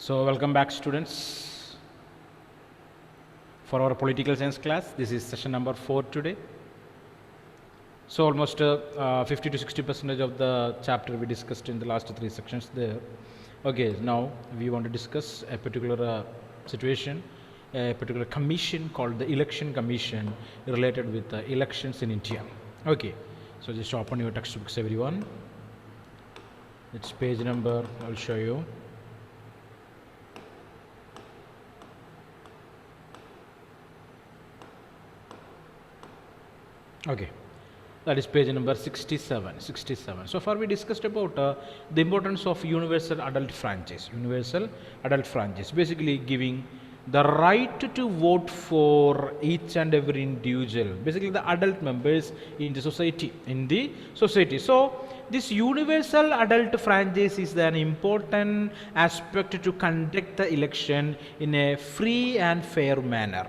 So welcome back students for our political science class. This is session number 4 today. So almost 50 to 60% of the chapter we discussed in the last 3 sections there. Okay, now we want to discuss a particular situation, a particular commission called the Election Commission related with the elections in India. Okay, so just open your textbooks everyone. It's page number, I'll show you. Okay, that is page number 67. So far we discussed about the importance of universal adult franchise. Basically giving the right to vote for each and every individual, basically the adult members in the society. So this universal adult franchise is an important aspect to conduct the election in a free and fair manner.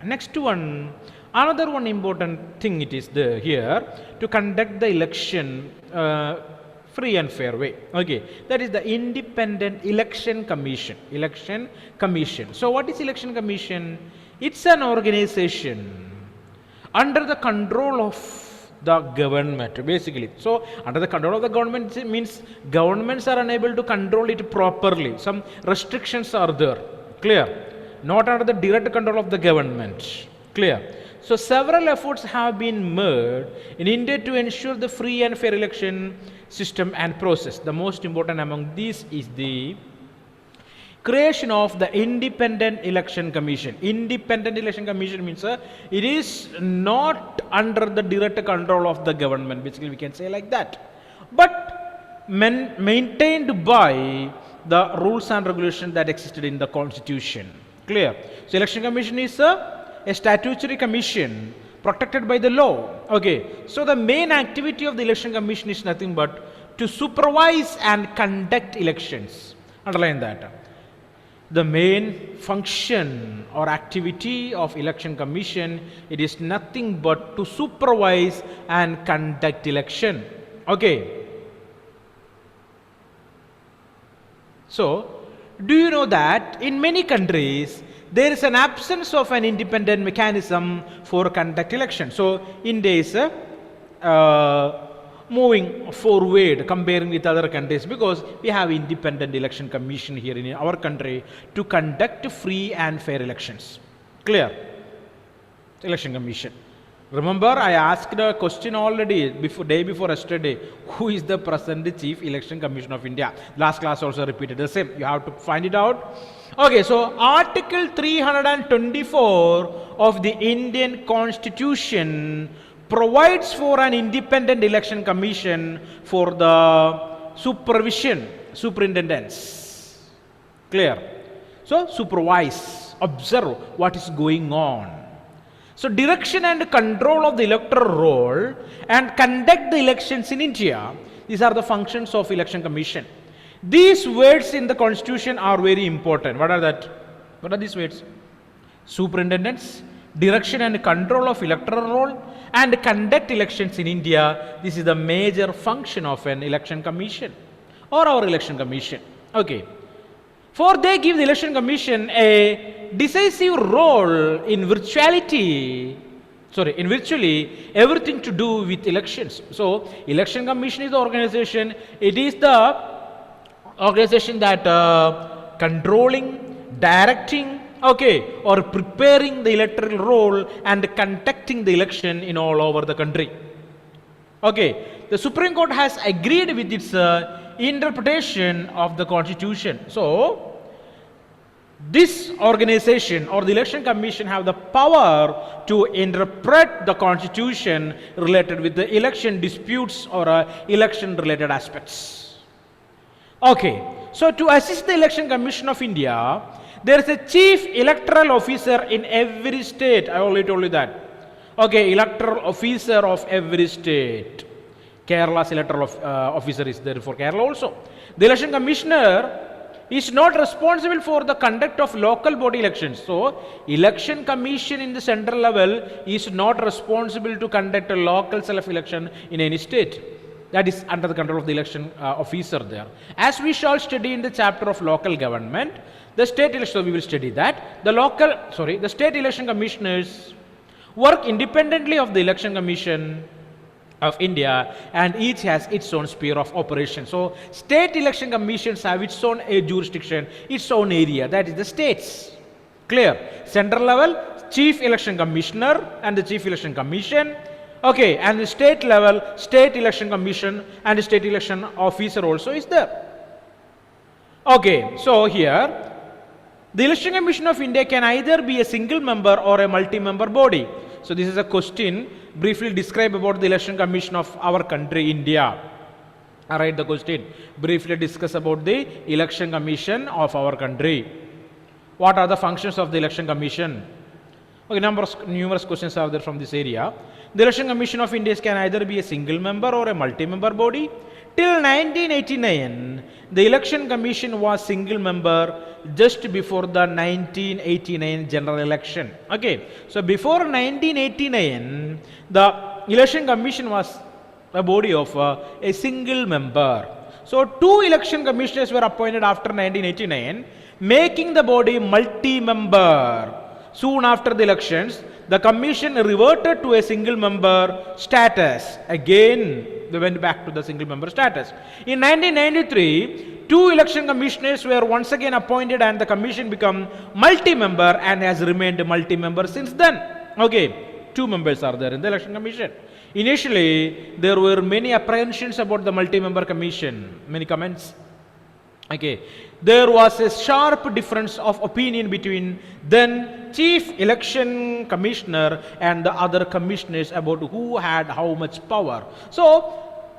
Next one, another one important thing it is here to conduct the election free and fair way. Okay, that is the Independent Election Commission. So what is Election Commission? It's an organization under the control of the government, basically. So under the control of the government means governments are unable to control it properly. Some restrictions are there. Clear? Not under the direct control of the government. Clear? So several efforts have been made in India to ensure the free and fair election system and process. The most important among these is the creation of the Independent Election Commission. Independent Election Commission means it is not under the direct control of the government. Basically we can say like that. But maintained by the rules and regulations that existed in the Constitution. Clear? So Election Commission is a statutory commission protected by the law. Okay, so the main activity of the Election Commission is nothing but to supervise and conduct elections. Underline that. The main function or activity of Election Commission, it is nothing but to supervise and conduct election. Okay. So, do you know that in many countries there is an absence of an independent mechanism for conduct election? So India is moving forward comparing with other countries because we have Independent Election Commission here in our country to conduct free and fair elections. Clear? Election Commission. Remember, I asked a question already day before yesterday. Who is the present Chief Election Commission of India? Last class also repeated the same. You have to find it out. Okay, so Article 324 of the Indian Constitution provides for an independent election commission for the superintendence. Clear? So, supervise, observe what is going on. So, direction and control of the electoral roll and conduct the elections in India. These are the functions of Election Commission. These words in the Constitution are very important. What are that? What are these words? Superintendence, direction and control of electoral roll and conduct elections in India. This is the major function of an Election Commission or our Election Commission. Okay. For they give the Election Commission a decisive role in virtually everything to do with elections. So, Election Commission is the organization. It is the organization that controlling, directing, okay, or preparing the electoral roll and conducting the election in all over the country. Okay, the Supreme Court has agreed with its interpretation of the Constitution. So, this organization or the Election Commission have the power to interpret the Constitution related with the election disputes or election related aspects. Okay, so to assist the Election Commission of India, there is a chief electoral officer in every state. I already told you that. Okay, electoral officer of every state. Kerala's electoral officer is there for Kerala also. The Election Commissioner is not responsible for the conduct of local body elections. So, Election Commission in the central level is not responsible to conduct a local self-election in any state. that is under the control of the election officer there. As we shall study in the chapter of local government, the state election, so we will study that. The state election commissioners work independently of the election commission of India, and each has its own sphere of operation. So state election commissions have its own jurisdiction, its own area, that is the states. Clear? Central level, chief election commissioner and the chief election commission. Okay, and the state level, state election commission and the state election officer also is there. Okay, so here the election commission of India can either be a single member or a multi-member body. So this is a question. Briefly describe about the election commission of our country, India. I write the question. Briefly discuss about the election commission of our country. What are the functions of the election commission? Okay, numerous questions are there from this area. The election commission of India can either be a single member or a multi-member body. Till 1989, the election commission was single member just before the 1989 general election. Okay, so before 1989, the election commission was a body of a single member. So two election commissioners were appointed after 1989, making the body multi-member. Soon after the elections, the commission reverted to a single member status. Again, they went back to the single member status. In 1993, two election commissioners were once again appointed and the commission became multi-member and has remained multi-member since then. Okay, two members are there in the election commission. Initially, there were many apprehensions about the multi-member commission, many comments. Okay, there was a sharp difference of opinion between then chief election commissioner and the other commissioners about who had how much power. So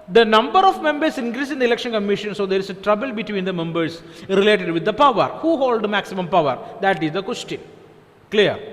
the number of members increased in the election commission, so there is a trouble between the members related with the power. Who hold the maximum power? That is the question. Clear?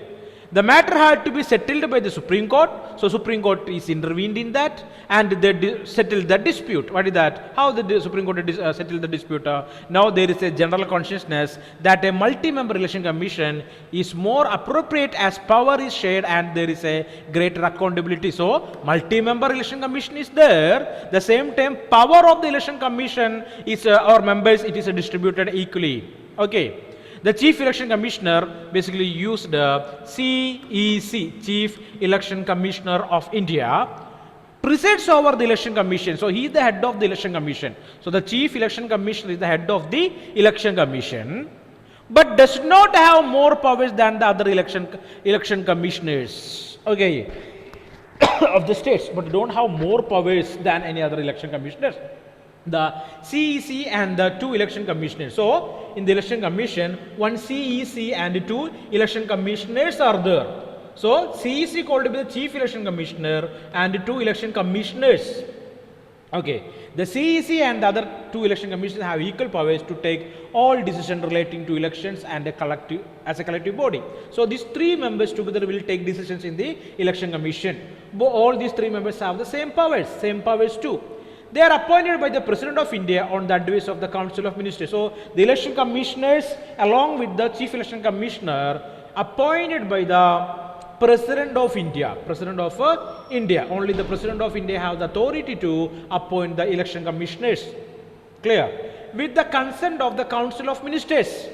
The matter had to be settled by the Supreme Court. So Supreme Court is intervened in that and they settled the dispute. What is that? How the Supreme Court settled the dispute? Now there is a general consciousness that a multi-member election commission is more appropriate as power is shared and there is a greater accountability. So multi-member election commission is there. The same time power of the election commission is or members, it is distributed equally. Okay. The Chief Election Commissioner basically used CEC, Chief Election Commissioner of India, presides over the Election Commission. So he is the head of the Election Commission. So the Chief Election Commissioner is the head of the Election Commission, but does not have more powers than the other election commissioners. Okay, of the states, but don't have more powers than any other election commissioners. The CEC and the two election commissioners. So in the election commission, one CEC and two election commissioners are there. So CEC called to be the chief election commissioner and two election commissioners. Okay, the CEC and the other two election commissioners have equal powers to take all decisions relating to elections and as a collective body. So these three members together will take decisions in the election commission. But all these three members have the same powers too. They are appointed by the President of India on the advice of the Council of Ministers. So the election commissioners along with the Chief Election Commissioner appointed by the President of India. Only the President of India has the authority to appoint the election commissioners. Clear? With the consent of the Council of Ministers.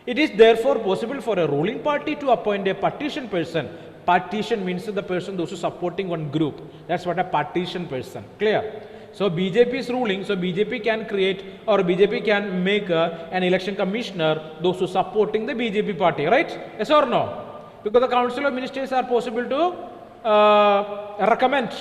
It is therefore possible for a ruling party to appoint a partition person. Partition means the person those who supporting one group. That's what a partition person. Clear? So BJP is ruling, so BJP can create or BJP can make an election commissioner those who supporting the BJP party, right? Yes or no? Because the Council of Ministers are possible to recommend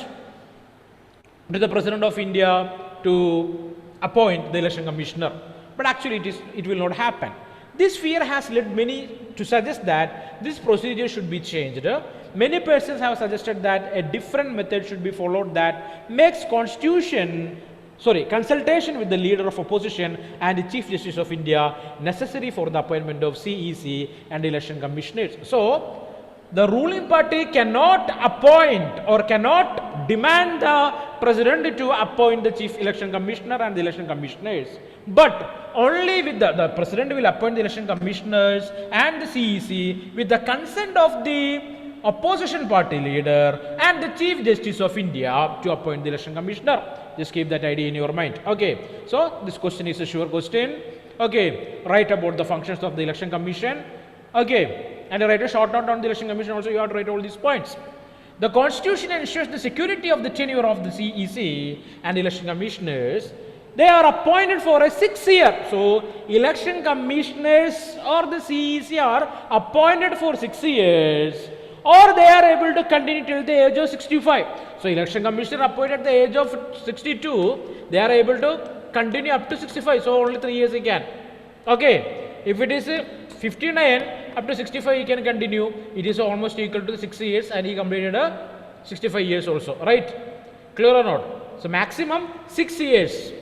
to the President of India to appoint the election commissioner. But actually it will not happen. This fear has led many to suggest that this procedure should be changed. Many persons have suggested that a different method should be followed that makes consultation with the leader of opposition and the Chief Justice of India necessary for the appointment of CEC and election commissioners. So the ruling party cannot appoint or cannot demand the president to appoint the chief election commissioner and the election commissioners, but only with the president will appoint the election commissioners and the CEC with the consent of the opposition party leader and the Chief Justice of India to appoint the election commissioner. Just keep that idea in your mind. Okay, so this question is a sure question. Okay, write about the functions of the election commission. Okay, and write a short note on the election commission also. You have to write all these points. The constitution ensures the security of the tenure of the CEC and election commissioners. They are appointed for a 6 year. So, election commissioners or the CEC are appointed for 6 years, or they are able to continue till the age of 65. So, election commissioner appointed at the age of 62, they are able to continue up to 65. So, only 3 years he can. Okay. If it is 59 up to 65 he can continue. It is almost equal to 6 years and he completed 65 years also. Right? Clear or not? So, maximum 6 years.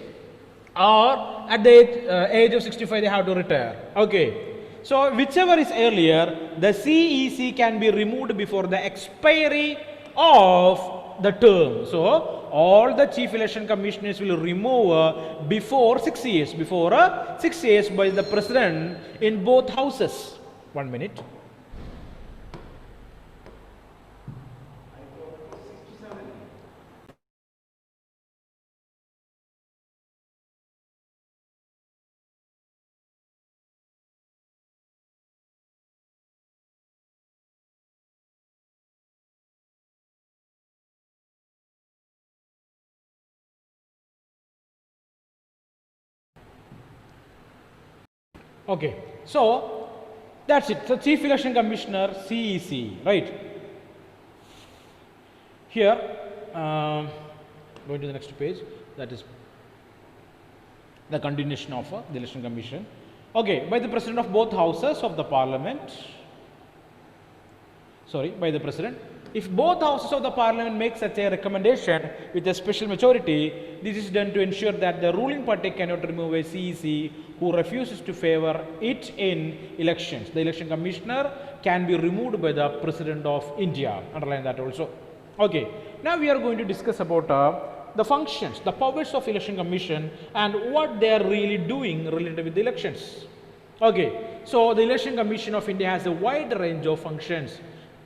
Or at the age of 65 they have to retire. Okay. So, whichever is earlier, the CEC can be removed before the expiry of the term. So, all the chief election commissioners will remove before 6 years. Before 6 years by the president in both houses. 1 minute. Okay, so that's it. So, Chief Election Commissioner CEC, right? Here, going to the next page, that is the continuation of the Election Commission. Okay, by the President of both houses of the Parliament. Sorry, by the President. If both houses of the Parliament make such a recommendation with a special majority, this is done to ensure that the ruling party cannot remove a CEC who refuses to favor it in elections. The election commissioner can be removed by the President of India. Underline that also. Okay. Now we are going to discuss about the functions, the powers of election commission and what they are really doing related with the elections. Okay. So the election commission of India has a wide range of functions.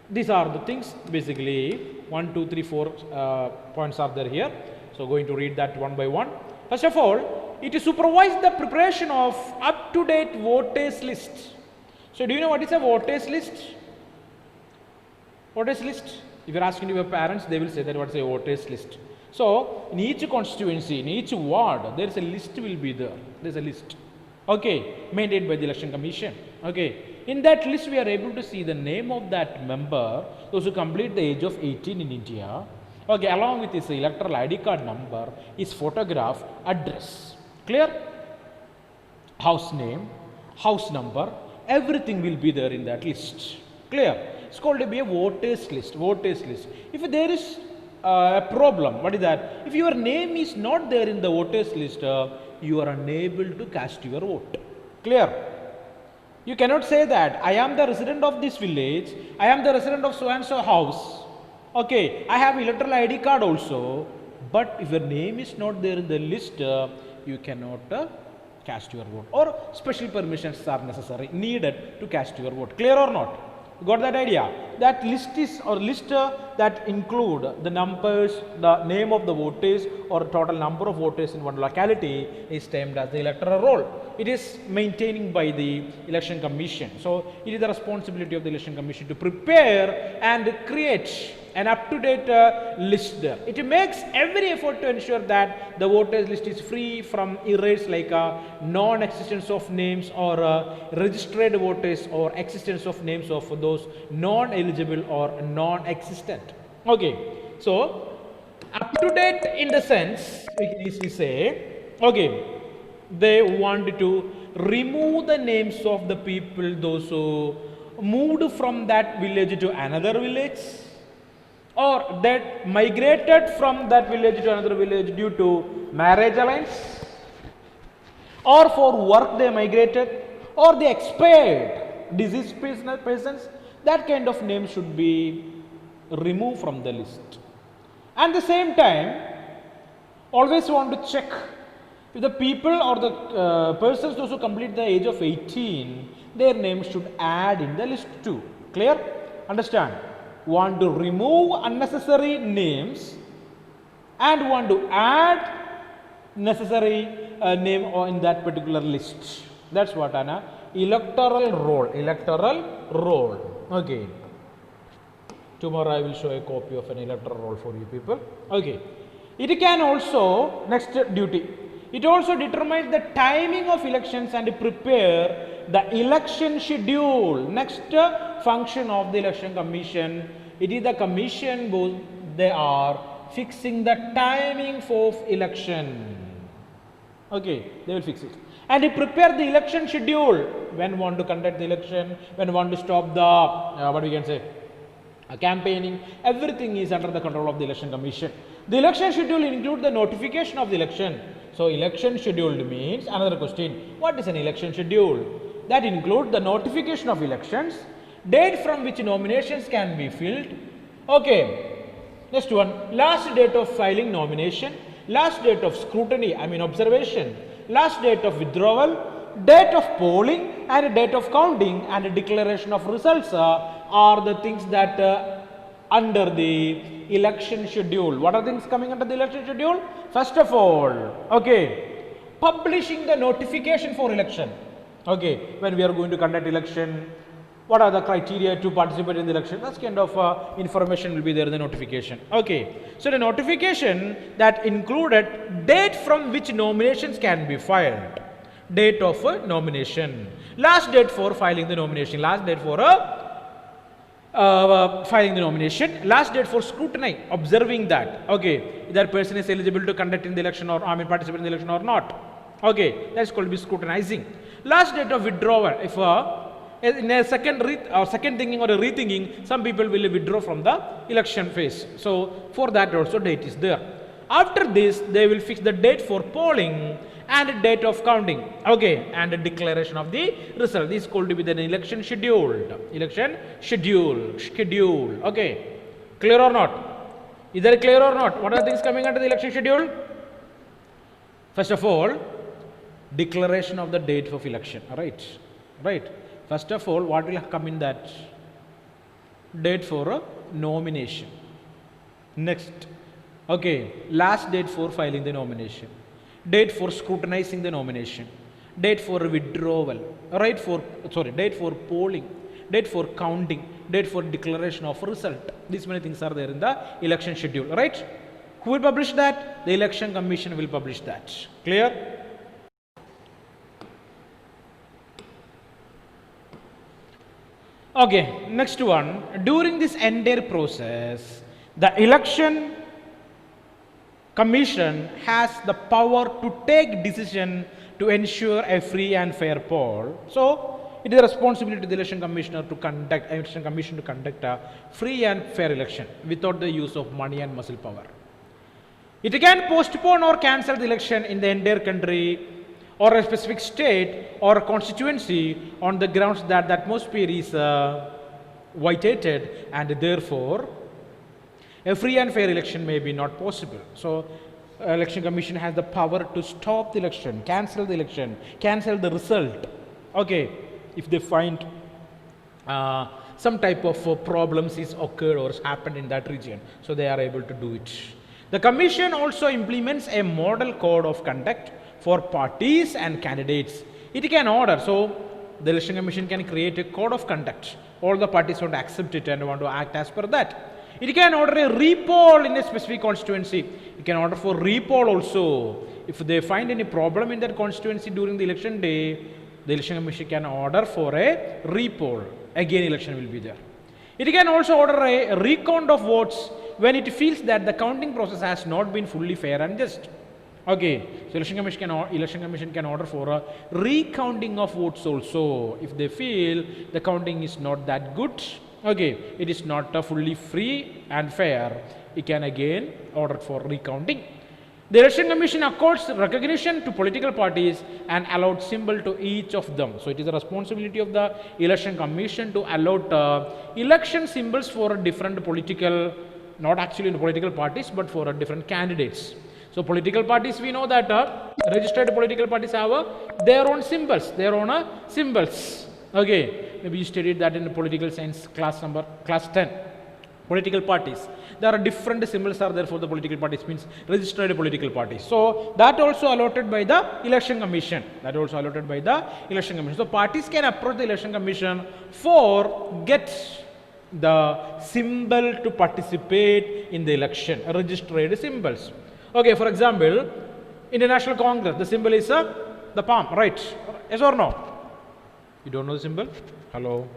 These are the things basically 1, 2, 3, 4 points are there here. So going to read that one by one. First of all, it supervises the preparation of up-to-date voters list. So do you know what is a voters list? Voters list? If you are asking your parents, they will say that what is a voters list. So in each constituency, in each ward, there is a list will be there. There is a list. Okay, maintained by the election commission. Okay. In that list, we are able to see the name of that member, those who complete the age of 18 in India, okay, along with his electoral ID card number, his photograph, address. Clear? House name, house number, everything will be there in that list. Clear? It's called to be a voters list. Voters list. If there is a problem, what is that? If your name is not there in the voters list, you are unable to cast your vote. Clear? You cannot say that I am the resident of this village, I am the resident of so and so house. Okay, I have electoral ID card also, but if your name is not there in the list, you cannot cast your vote, or special permissions are necessary, needed to cast your vote. Clear or not? Got that idea? That list is or list that include the numbers, the name of the voters or total number of voters in one locality is termed as the electoral roll. It is maintained by the election commission. So it is the responsibility of the election commission to prepare and create an up-to-date list there. It makes every effort to ensure that the voters list is free from errors like non-existence of names or registered voters or existence of names of those non-eligible or non-existent. Okay, so up-to-date in the sense, we say, okay, they want to remove the names of the people, those who moved from that village to another village, or that migrated from that village to another village due to marriage alliance, or for work they migrated, or they expired, deceased persons. That kind of name should be removed from the list. And at the same time, always want to check if the people or the persons those who complete the age of 18, their names should add in the list too. Clear? Understand? want to remove unnecessary names and want to add necessary name in that particular list. That's what an electoral roll. Okay. Tomorrow I will show a copy of an electoral roll for you people. Okay. It can also, next duty, it also determines the timing of elections and prepare the election schedule. Next function of the election commission, it is the commission, they are fixing the timing of election. Okay, they will fix it. And they prepare the election schedule, when want to conduct the election, when want to stop the, what we can say, campaigning, everything is under the control of the election commission. The election schedule includes the notification of the election. So, election scheduled means, another question, what is an election schedule? That includes the notification of elections, date from which nominations can be filled. Okay, next one, last date of filing nomination, last date of scrutiny, observation, last date of withdrawal, date of polling and date of counting and declaration of results are the things that under the election schedule. What are things coming under the election schedule? First of all, okay, publishing the notification for election. Okay, when we are going to conduct election, what are the criteria to participate in the election? That kind of information will be there in the notification. Okay, so the notification that included date from which nominations can be filed, date of nomination, last date for filing the nomination, last date for filing the nomination, last date for scrutiny, observing that, okay, that person is eligible to conduct in the election or participate in the election or not. Okay, that's called be scrutinizing. Last date of withdrawal, if in a second thinking or a rethinking, some people will withdraw from the election phase. So, for that also date is there. After this, they will fix the date for polling and date of counting. Okay, and the declaration of the result. This is called to be the election scheduled. Election schedule. Okay, clear or not? Is that clear or not? What are things coming under the election schedule? First of all, declaration of the date of election. Right. First of all, what will come in that? Date for a nomination. Next, okay, last date for filing the nomination, date for scrutinizing the nomination, date for withdrawal, date for polling, date for counting, date for declaration of result. These many things are there in the election schedule, right? Who will publish that? The election commission will publish that. Clear? Okay, next one. During this entire process, the election commission has the power to take decision to ensure a free and fair poll. So, it is a responsibility of the election commissioner to conduct a free and fair election without the use of money and muscle power. It can postpone or cancel the election in the entire country or a specific state or a constituency on the grounds that the atmosphere is vitiated and therefore a free and fair election may be not possible. So, election commission has the power to stop the election, cancel the election, cancel the result. Okay, if they find some type of problems is occurred or has happened in that region, so they are able to do it. The commission also implements a model code of conduct for parties and candidates. It can order, so the election commission can create a code of conduct. All the parties want to accept it and want to act as per that. It can order a repoll in a specific constituency. It can order for repoll also. If they find any problem in that constituency during the election day, the election commission can order for a repoll. Again, election will be there. It can also order a recount of votes when it feels that the counting process has not been fully fair and just. Okay, so election commission can order for a recounting of votes also if they feel the counting is not that good. Okay, it is not fully free and fair. It can again order for recounting. The election commission accords recognition to political parties and allot symbol to each of them. So it is a responsibility of the election commission to allot election symbols for different political, not actually in political parties, but for different candidates. So political parties, we know that registered political parties have their own symbols, Okay, maybe you studied that in the political science class 10. Political parties. There are different symbols are there for the political parties, means registered political parties. So that also allotted by the election commission. That also allotted by the election commission. So parties can approach the election commission for get the symbol to participate in the election, registered symbols. Okay, for example, in the National Congress, the symbol is the palm, right? Yes or no? You don't know the symbol? Hello?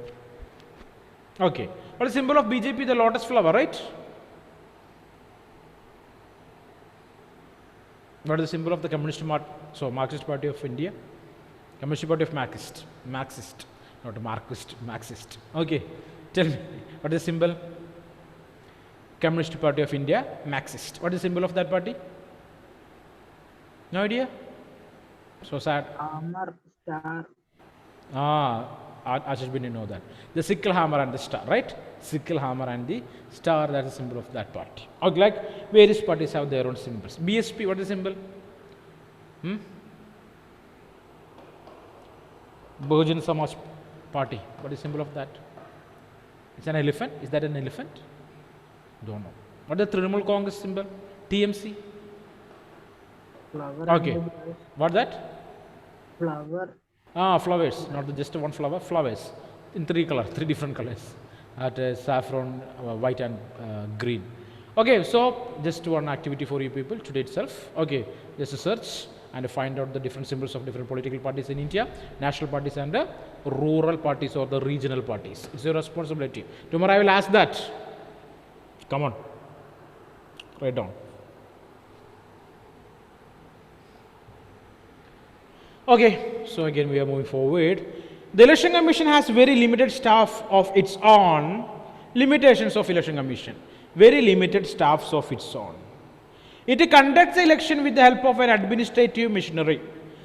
Okay. What is the symbol of BJP? The lotus flower, right? What is the symbol of the Marxist Party of India? Communist Party of Marxist, not Marxist, Marxist. Okay, tell me, what is the symbol? Communist Party of India, Marxist. What is the symbol of that party? No idea? So sad. Hammer, star. Ashish Bini know that. The sickle hammer and the star, right? Sickle hammer and the star, that is the symbol of that party. Okay, like various parties have their own symbols. BSP, what is the symbol? Bahujan Samaj Party, what is the symbol of that? It's an elephant. Is that an elephant? Don't know. What is the Trinamool Congress symbol? TMC? Flower. Okay. What that? Flower. Flowers, not just one flower, flowers in three different colors, at saffron, white and green. Okay, so just one activity for you people today itself. Okay, just a search and find out the different symbols of different political parties in India, national parties and rural parties or the regional parties. It's your responsibility. Tomorrow I will ask that. Come on, write down. Okay, so again we are moving forward. The Election Commission has very limited staff of its own. Limitations of Election Commission. Very limited staffs of its own. It conducts the election with the help of an administrative machinery.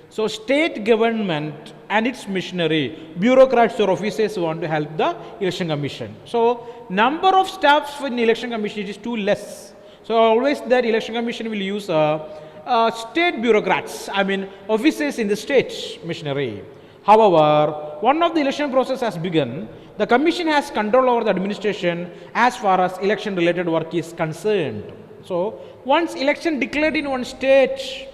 So state government and its machinery, bureaucrats or officers want to help the Election Commission. So number of staffs for the Election Commission is too less. So always that Election Commission will use state bureaucrats, officers in the state machinery. However, one of the election process has begun. The commission has control over the administration as far as election related work is concerned. So once election declared in one state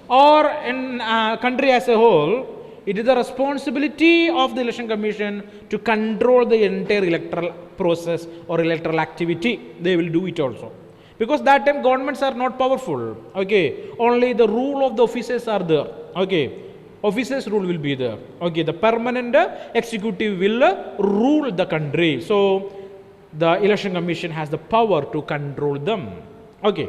or in country as a whole, it is the responsibility of the election commission to control the entire electoral process or electoral activity. They will do it also. Because that time governments are not powerful. Okay, only the rule of the officers are there. Okay, officers rule will be there. Okay, the permanent executive will rule the country. So the election commission has the power to control them. Okay,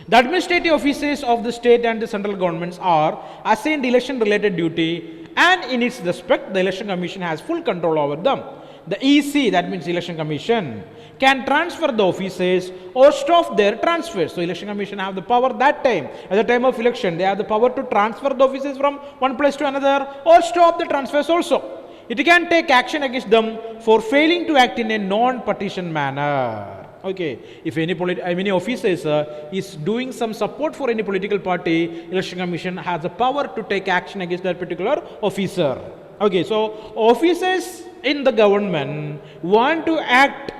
the administrative officers of the state and the central governments are assigned election related duty, and in its respect the election commission has full control over them. The EC, that means election commission, can transfer the officers or stop their transfers. So election commission have the power that time. At the time of election, they have the power to transfer the officers from one place to another or stop the transfers also. It can take action against them for failing to act in a non-partisan manner. Okay, if any officers is doing some support for any political party, election commission has the power to take action against that particular officer. Okay, so officers in the government want to act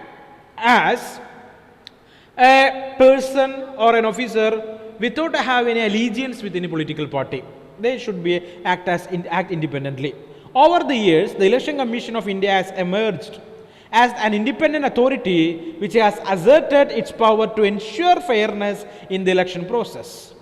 as a person or an officer without having any allegiance with any political party. They should act independently. Over the years, the Election Commission of India has emerged as an independent authority which has asserted its power to ensure fairness in the election process.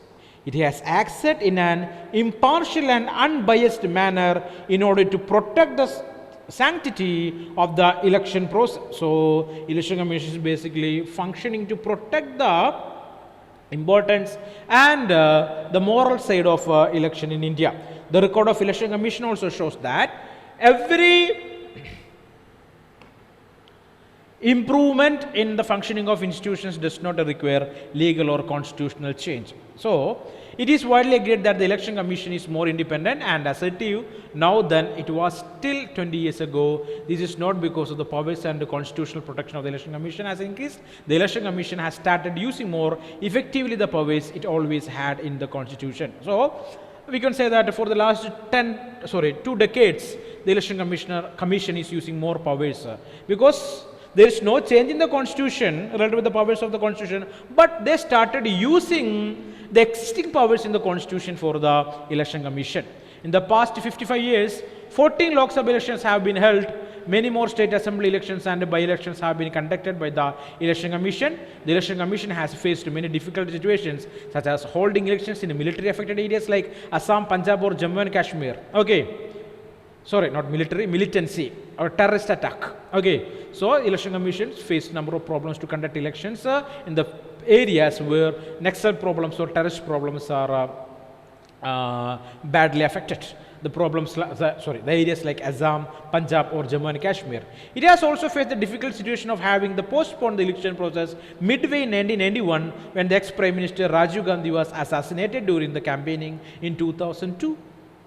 It has acted in an impartial and unbiased manner in order to protect the sanctity of the election process. So, election commission is basically functioning to protect the importance and the moral side of election in India. The record of election commission also shows that every improvement in the functioning of institutions does not require legal or constitutional change. So, it is widely agreed that the election commission is more independent and assertive now than it was till 20 years ago. This is not because of the powers and the constitutional protection of the election commission has increased. The election commission has started using more effectively the powers it always had in the constitution. So, we can say that for the last 2 decades, the election commission is using more powers because There is no change in the constitution related with the powers of the constitution, but they started using the existing powers in the constitution for the election commission. In the past 55 years, 14 Lok Sabha elections have been held. Many more state assembly elections and by-elections have been conducted by the election commission. The election commission has faced many difficult situations, such as holding elections in military affected areas like Assam, Punjab or Jammu and Kashmir. Okay. Sorry, not military, militancy or terrorist attack. Okay. So election commissions faced number of problems to conduct elections in the areas where Naxal problems or terrorist problems are badly affected. The problems, the areas like Assam, Punjab or Jammu and Kashmir. It has also faced the difficult situation of having the postponed the election process midway in 1991 when the ex-Prime Minister Rajiv Gandhi was assassinated during the campaigning in 2002.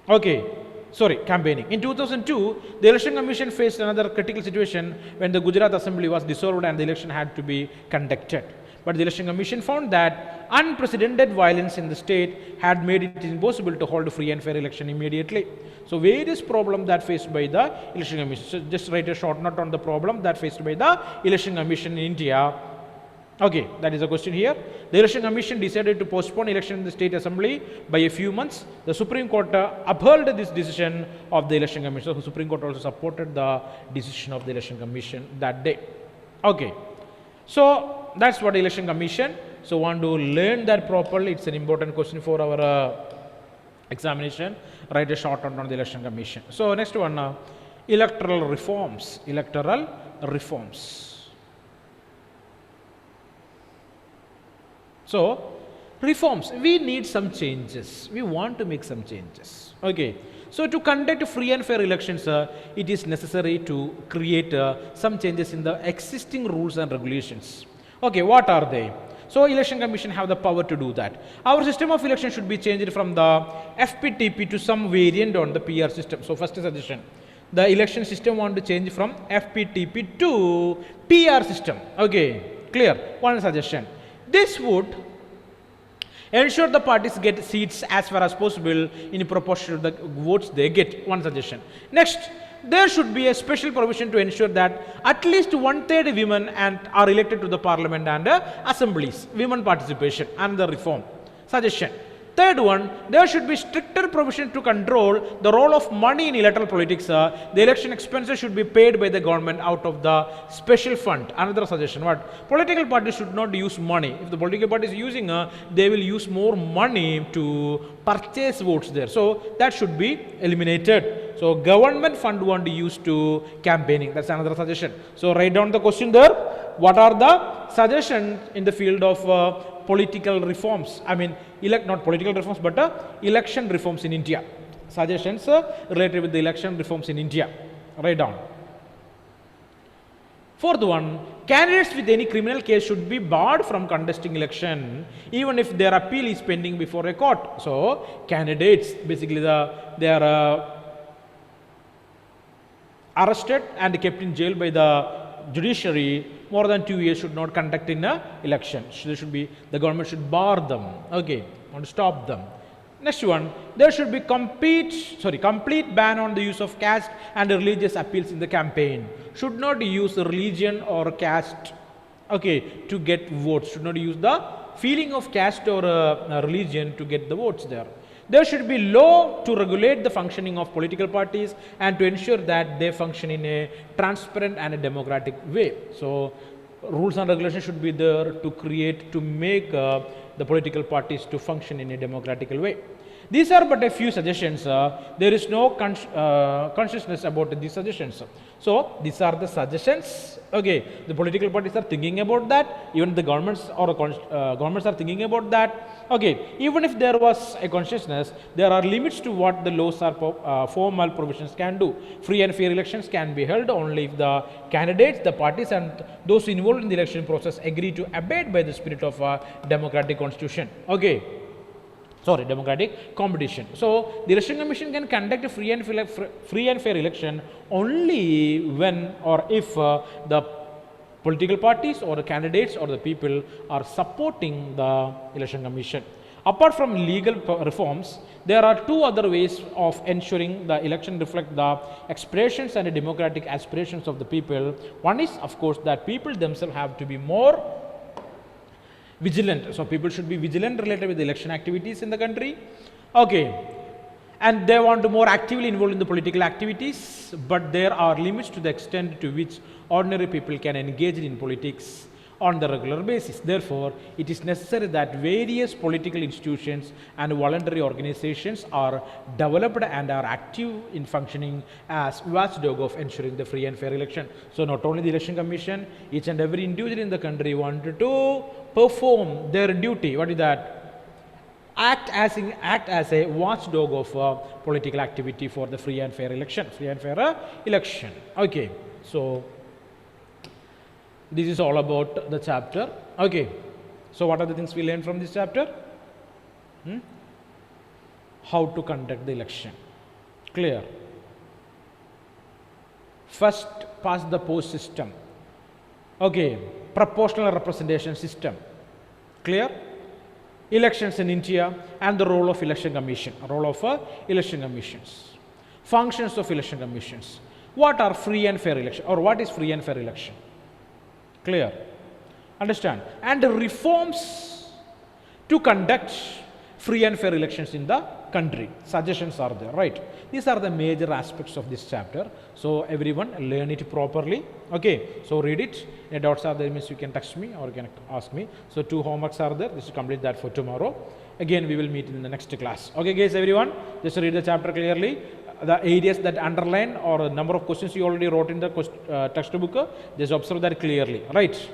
Okay. Sorry, campaigning. In 2002, the Election Commission faced another critical situation when the Gujarat Assembly was dissolved and the election had to be conducted. But the Election Commission found that unprecedented violence in the state had made it impossible to hold a free and fair election immediately. So various problems that faced by the Election Commission. So just write a short note on the problem that faced by the Election Commission in India. Okay, that is a question here. The Election Commission decided to postpone election in the State Assembly by a few months. The Supreme Court upheld this decision of the Election Commission. So the Supreme Court also supported the decision of the Election Commission that day. Okay, so that's what the Election Commission. So want to learn that properly. It's an important question for our examination. Write a short note on the Election Commission. So next one, electoral reforms. Electoral reforms. So, reforms, we need some changes. We want to make some changes. Okay. So, to conduct free and fair elections, it is necessary to create some changes in the existing rules and regulations. Okay, what are they? So, Election Commission have the power to do that. Our system of election should be changed from the FPTP to some variant on the PR system. So, first suggestion. The election system want to change from FPTP to PR system. Okay, clear. One suggestion. This would ensure the parties get seats as far as possible in proportion to the votes they get. One suggestion. Next, there should be a special provision to ensure that at least 1/3 women are elected to the parliament and assemblies. Women participation and the reform. Suggestion. Third one, there should be stricter provision to control the role of money in electoral politics. The election expenses should be paid by the government out of the special fund. Another suggestion, what? Political parties should not use money. If the political party is using, they will use more money to purchase votes there. So that should be eliminated. So government fund want to use to campaigning. That's another suggestion. So write down the question there. What are the suggestions in the field of political reforms? I mean, not political reforms, but election reforms in India. Suggestions related with the election reforms in India. Write down. Fourth one, candidates with any criminal case should be barred from contesting election even if their appeal is pending before a court. So, candidates, basically they are arrested and kept in jail by the judiciary more than 2 years should not conduct in a election. The government should bar them. Okay, want to stop them. Next one, there should be complete ban on the use of caste and religious appeals in the campaign. Should not use religion or caste, okay, to get votes. Should not use the feeling of caste or religion to get the votes there. There should be law to regulate the functioning of political parties and to ensure that they function in a transparent and a democratic way. So, rules and regulations should be there to make the political parties to function in a democratical way. These are but a few suggestions. There is no consciousness about these suggestions. So, these are the suggestions. Okay, the political parties are thinking about that. Even the governments are thinking about that. Okay, even if there was a consciousness, there are limits to what the laws or formal provisions can do. Free and fair elections can be held only if the candidates, the parties and those involved in the election process agree to abide by the spirit of a democratic constitution. Okay. Democratic competition. So, the Election Commission can conduct a free and fair election only when or if the political parties or the candidates or the people are supporting the Election Commission. Apart from legal reforms, there are two other ways of ensuring the election reflect the expressions and democratic aspirations of the people. One is, of course, that people themselves have to be more vigilant. So people should be vigilant related with the election activities in the country. Okay. And they want to more actively involved in the political activities, but there are limits to the extent to which ordinary people can engage in politics on the regular basis. Therefore, it is necessary that various political institutions and voluntary organizations are developed and are active in functioning as watchdog of ensuring the free and fair election. So not only the election commission, each and every individual in the country wanted to perform their duty. What is that? Act as a watchdog of political activity for the free and fair election. Okay, so this is all about the chapter. Okay, so what are the things we learned from this chapter? How to conduct the election. Clear. First, past the post system. Okay, proportional representation system. Clear. Elections in India and the role of election commission, election commissions, functions of election commissions. What are free and fair election, or what is free and fair election? Clear? Understand? And the reforms to conduct free and fair elections in the country. Suggestions are there, right? These are the major aspects of this chapter. So everyone learn it properly. Okay, so read it. Any doubts are there, means you can text me or you can ask me. So 2 homeworks are there. This is complete that for tomorrow. Again, we will meet in the next class. Okay, guys, everyone, just read the chapter clearly. The areas that underline or the number of questions you already wrote in the textbook, just observe that clearly, right?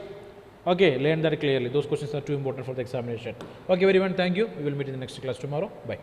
Okay, learn that clearly. Those questions are too important for the examination. Okay, everyone, thank you. We will meet in the next class tomorrow. Bye.